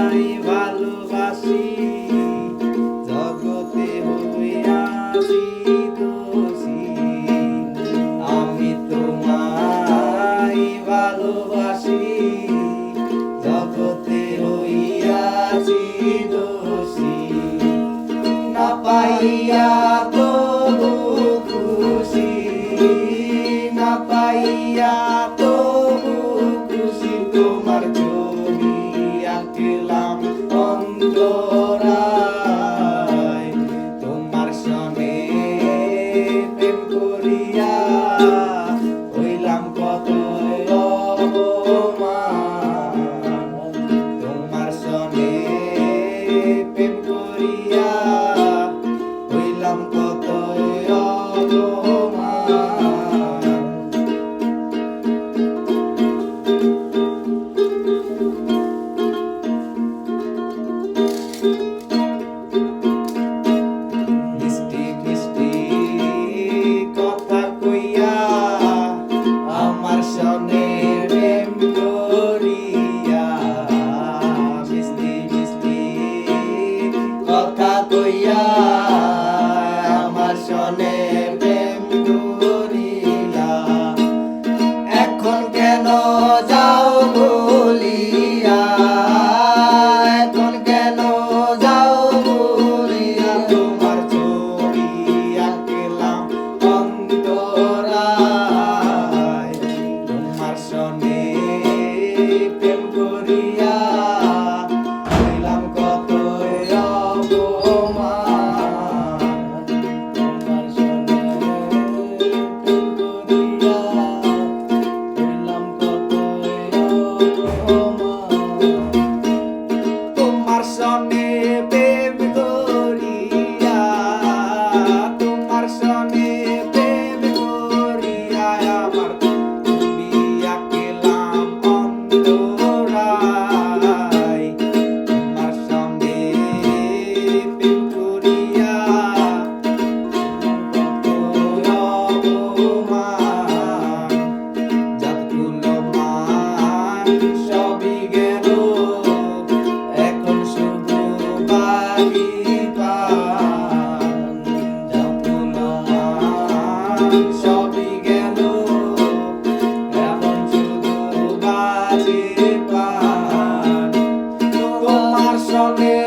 ভালোবাসি জগতে হইয়াছি দোষী আমি তোমায় ভালোবাসি জগতে হইয়াছি দোষী না পাইয়া তবু খুশি না পাইয়া তবু খুশি তোমার ছবি আঁকলাম অন্তরায় তোমার সনে প্রেম করিয়া হইলাম কত অপমান তোমার সনে প্রেম করিয়া হইলাম কত অপমান মিষ্টি মিষ্টি কথা কইয়া আমার সনে প্রেম করিয়া মিষ্টি মিষ্টি কথা কইয়া আমার সনে প্রেম করিলা এখন কেন যাও বলিয়া এখন কেন যাও বলিয়া তোমার ছবি আঁকলাম অন্তরায় তোমার সনে প্রেম করিয়া হইলাম কত অপমান তোমার সনে প্রেম করিয়া হইলাম কত অপমান তোমার সনে প্রেম করিয়া তোমার সনে প্রেম করিয়া আমার ছবি আঁকলাম অন্তরায় তোমার সনে প্রেম করিয়া কত অপমান যতগুলো মান সবই গেল এখন শুধু বাকি পান যতগুলো মান সবই গেল এখন শুধু বাকি পান তোমার সনে